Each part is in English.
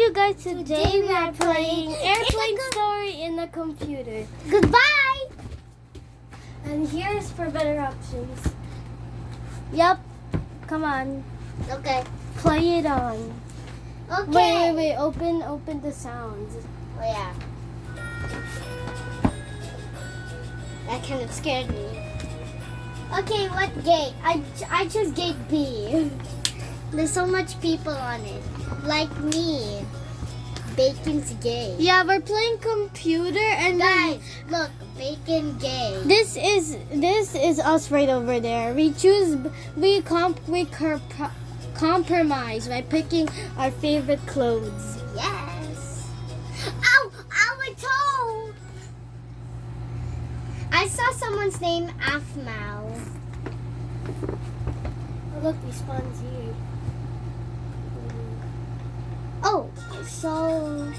you guys. Today we are playing Airplane Story in the computer. Goodbye! And here's for better options. Yep. Come on. Okay. Play it on. Okay. Wait. Open the sounds. Oh, yeah. That kind of scared me. Okay, what gate? I choose gate B. There's so much people on it. Like me. Bacon's gay. Yeah, we're playing computer and Guys, look, Bacon gay. this is us right over there. We compromise by picking our favorite clothes. Yes. Ow! Ow, my toe! I saw someone's name Afmal. Oh, look, we spawned here. Oh, so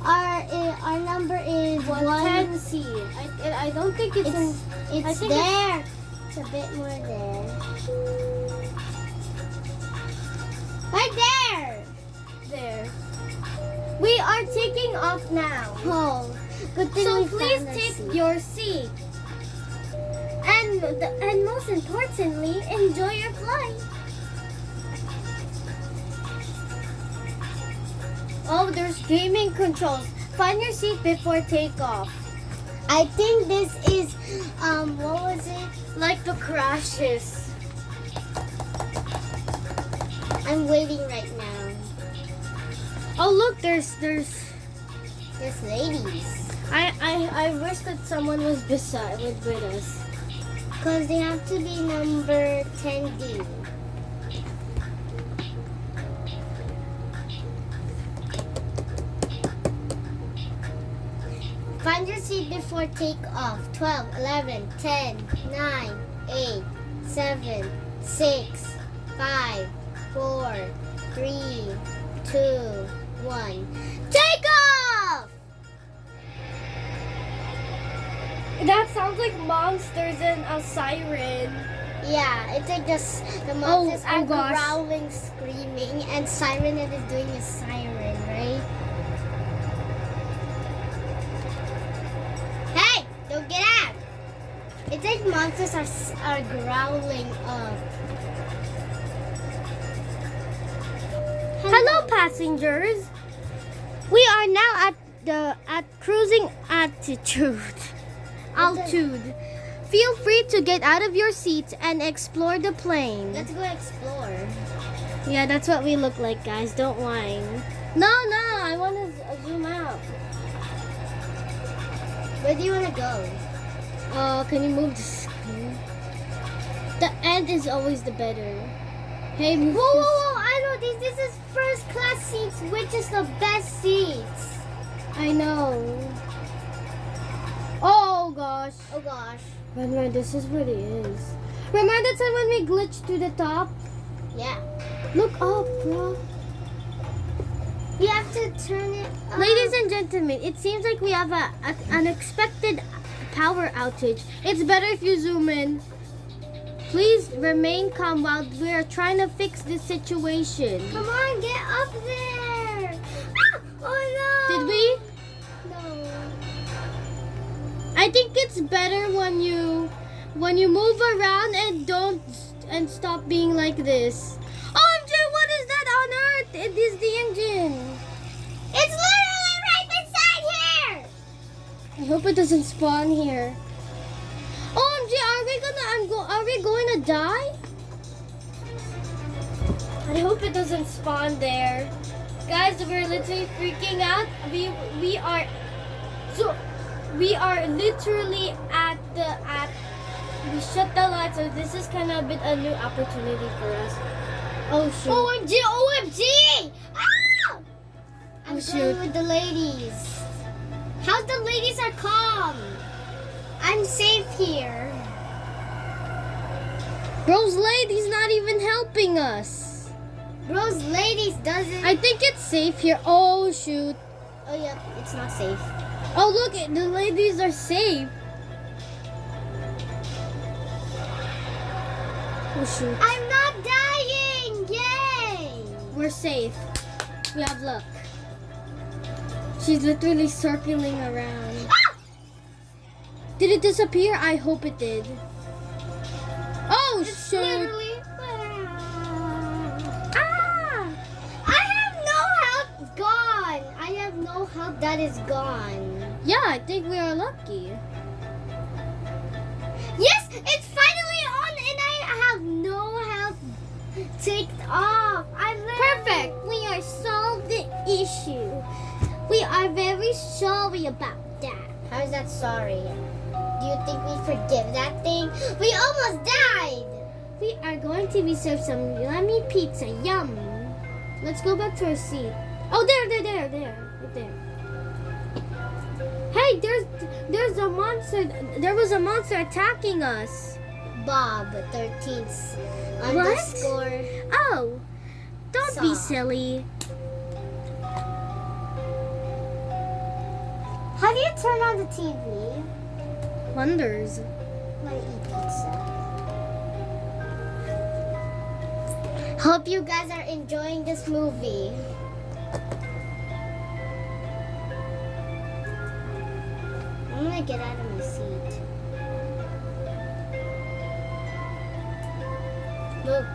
our number is 110C. I don't think it's in. It's I think there. It's a bit more there. Right there. There. We are taking off now. Oh, good thing So we please found our take seat. your seat. And most importantly, enjoy your flight. Oh, there's gaming controls. Find your seat before takeoff. I think this is what was it? Like the crashes. I'm waiting right now. Oh look, there's There's ladies. I wish that someone was beside with us. Because they have to be number 10D. Find your seat before takeoff. 12, 11, 10, 9, 8, 7, 6, 5, 4, 3, 2, 1. Take off! That sounds like monsters and a siren. Yeah, it's like the monsters oh are gosh. growling, screaming, and Siren that is doing a siren, right? Hey, don't get out! It's like monsters are growling up. Hello, passengers. We are now at cruising altitude. Feel free to get out of your seats and explore the plane. Let's go explore. Yeah, that's what we look like, guys. Don't whine. No, I want to zoom out. Where do you want to go? Can you move the screen? The end is always the better. Hey, move. Whoa! I know this. This is first class seats, which is the best seats. I know. Oh gosh. Oh gosh. Remember, this is what it is. Remember that time when we glitched to the top? Yeah. Look up, bro. You have to turn it up. Ladies and gentlemen, it seems like we have an unexpected power outage. It's better if you zoom in. Please remain calm while we are trying to fix this situation. Come on, get up there. Ah! Oh no. Did we? No. I think it's better when you move around and stop being like this. OMG, what is that on Earth? It is the engine. It's literally right beside here. I hope it doesn't spawn here. OMG, are we going to die? I hope it doesn't spawn there. Guys, we're literally freaking out. We are literally we shut the lights, so this is kind of a new opportunity for us. Oh shoot. OMG! Ah! I'm shoot. going with the ladies. How's the ladies are calm? I'm safe here. Bro's lady's not even helping us. Bro's ladies doesn't. I think it's safe here. Oh shoot. Oh yeah, it's not safe. Oh look, the ladies are safe. Oh shoot. I'm not dying! Yay! We're safe. We have luck. She's literally circling around. Did it disappear? I hope it did. Oh, It's shit. literally. Ah! I have no health gone. I have no health that is gone. Yeah, I think we are lucky. Yes, it's finally on, and I have no health taken off. Perfect. We are solved the issue. We are very sorry about that. How is that sorry? Do you think we forgive that thing? We almost died. We are going to be served some yummy pizza. Yum. Let's go back to our seat. Oh, there. Right there. Hey, there's a monster. There was a monster attacking us. Bob 13th What? underscore. Oh, don't be Saw. silly. How do you turn on the TV? Wonders. I'm gonna eat pizza. Hope you guys are enjoying this movie. I'm gonna get out of my seat. Look.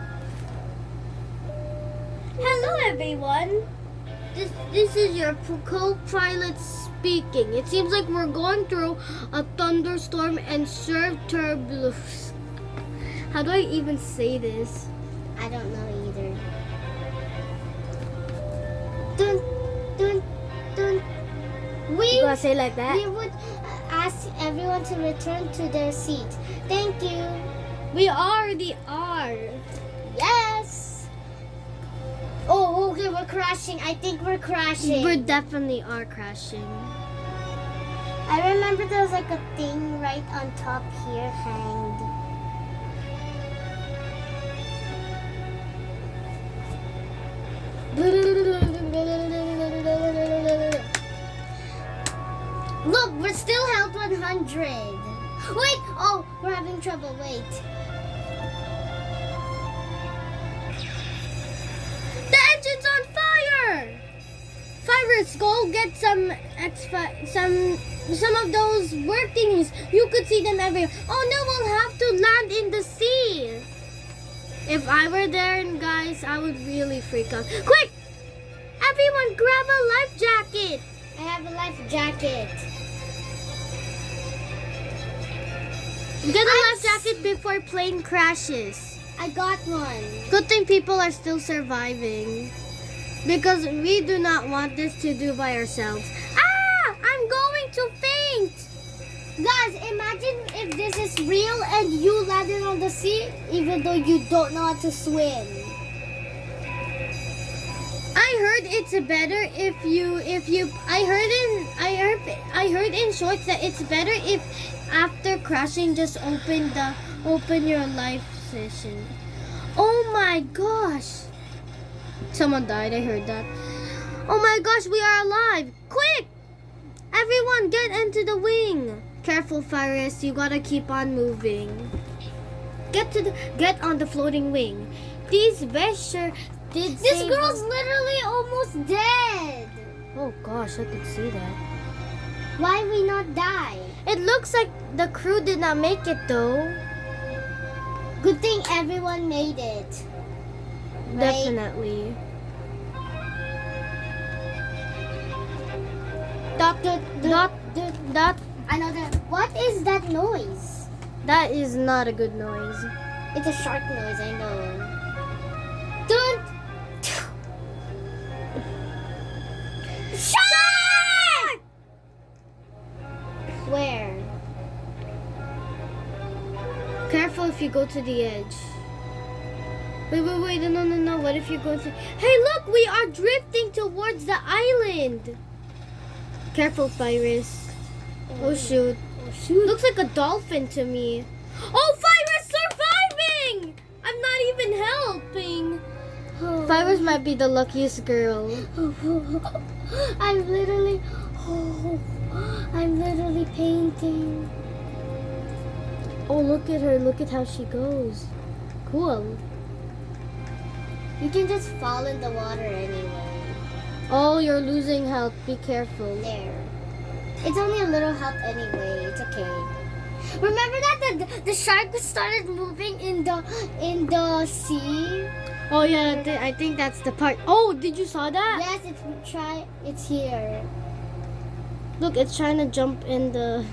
Hello, everyone. This is your co-pilot speaking. It seems like we're going through a thunderstorm and serve turbulence. How do I even say this? I don't know either. Dun, dun, dun. You gotta say like that? We would ask everyone to return to their seat. Thank you. We already are. Yes. Oh, okay, we're crashing. I think we're crashing. We definitely are crashing. I remember there was like a thing right on top here hanged. Look, we're still held 100. Wait, oh, we're having trouble. Wait. The engine's on fire! Cyrus, go get some of those work thingies. You could see them everywhere. Oh no, we'll have to land in the sea. If I were there, guys, I would really freak out. Quick! Everyone, grab a life jacket. I have a life jacket. Get a life jacket before plane crashes. I got one. Good thing people are still surviving. Because we do not want this to do by ourselves. Ah! I'm going to faint! Guys, imagine if this is real and you landed on the sea even though you don't know how to swim. I heard it's better if I heard in shorts that it's better if after crashing just open your life session. Oh my gosh. Someone died, I heard that. Oh my gosh, we are alive. Quick! Everyone get into the wing. Careful, Faris, you gotta keep on moving. Get on the floating wing. These Vesher did This save girl's us. literally almost dead. Oh gosh, I could see that. Why we not die? It looks like the crew did not make it though. Good thing everyone made it. Right? Definitely. That I know that. What is that noise? that is not a good noise. It's a shark noise, I know. Dun! Shark! Where? Careful if you go to the edge. Wait, no. What if you go to... Hey, look, we are drifting towards the island. Careful, Cyrus. Oh, shoot. Oh, shoot. Looks like a dolphin to me. Oh, Cyrus surviving! I'm not even helping. Oh. Cyrus might be the luckiest girl. I'm literally painting. Oh, look at her. Look at how she goes. Cool. You can just fall in the water anyway. Oh, you're losing health. Be careful. There. It's only a little help anyway. It's okay. Remember that the shark started moving in the sea? Oh yeah, I think that's the part. Oh, did you saw that? Yes, it's here. Look, it's trying to jump in the.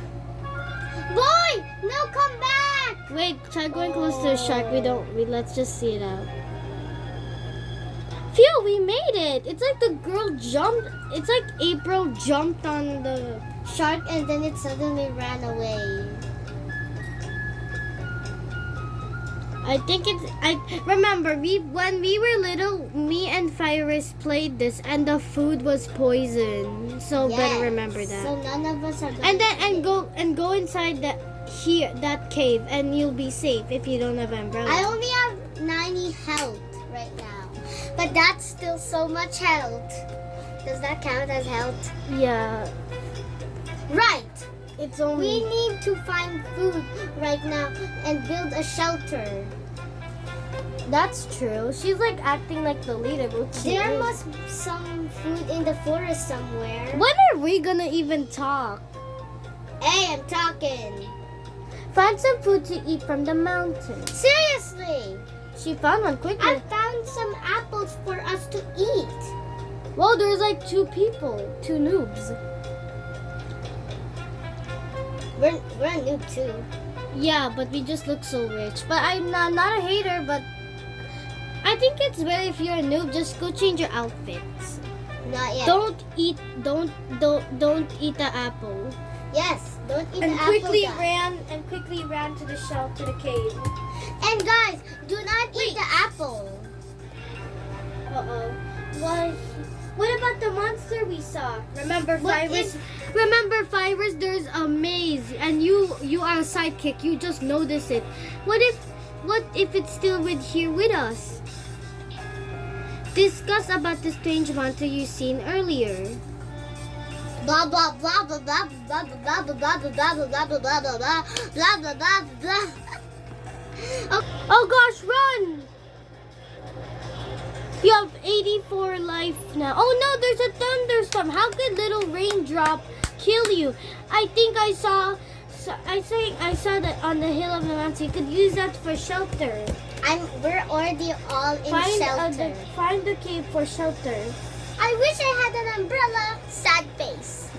Boy, no, come back! Wait, try going close to the shark. Let's just see it out. Phew, we made it. It's like the girl jumped. It's like April jumped on the Shark and then it suddenly ran away. I think I remember when we were little, me and Cyrus played this and the food was poison. So better remember that. So none of us are going And then to go inside that cave and you'll be safe if you don't have umbrella. I only have 90 health right now. But that's still so much health. Does that count as health? Yeah. Right. It's only We need to find food right now and build a shelter. That's true. She's like acting like the leader, but There must be some food in the forest somewhere. When are we gonna even talk? Hey, I'm talking. Find some food to eat from the mountain. Seriously. She found one quickly. I found some apples for us to eat. Well, there's like 2 people, 2 noobs. We're a noob too. Yeah, but we just look so rich. But I'm not a hater, but I think it's better if you're a noob, just go change your outfits. Not yet. Don't eat the apple. Yes, don't eat And the apple. quickly ran to the cave. And guys, do not eat the apple. Uh-oh. What about the monster we saw? Remember What Cyrus? There's a maze and you are a sidekick. You just notice it. What if it's still here with us? Discuss about the strange monster you seen earlier. Blah blah blah blah blah blah blah blah blah blah blah blah blah blah blah blah blah blah blah blah. Oh gosh, run! You have 84 life now. Oh no, there's a thunderstorm. How could little raindrop kill you? I think I saw that on the hill of the mountain. You could use that for shelter. We're already all in shelter. Find the cave for shelter. I wish I had an umbrella. Sad face.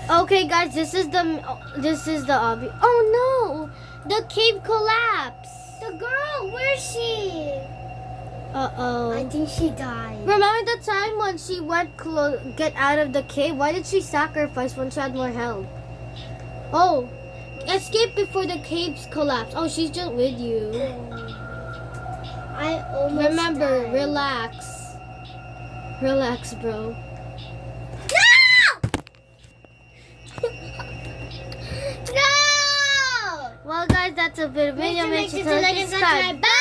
Okay, guys, this is the obvious. Oh no, the cave collapsed. The girl, where's she? Uh-oh. I think she died. Remember the time when she went get out of the cave? Why did she sacrifice when she had more health? Oh, escape before the caves collapse. Oh, she's just with you. I almost Remember, died. relax. Relax, bro. No! No! Well, guys, that's a bit of video. Make sure to like and subscribe. Bye!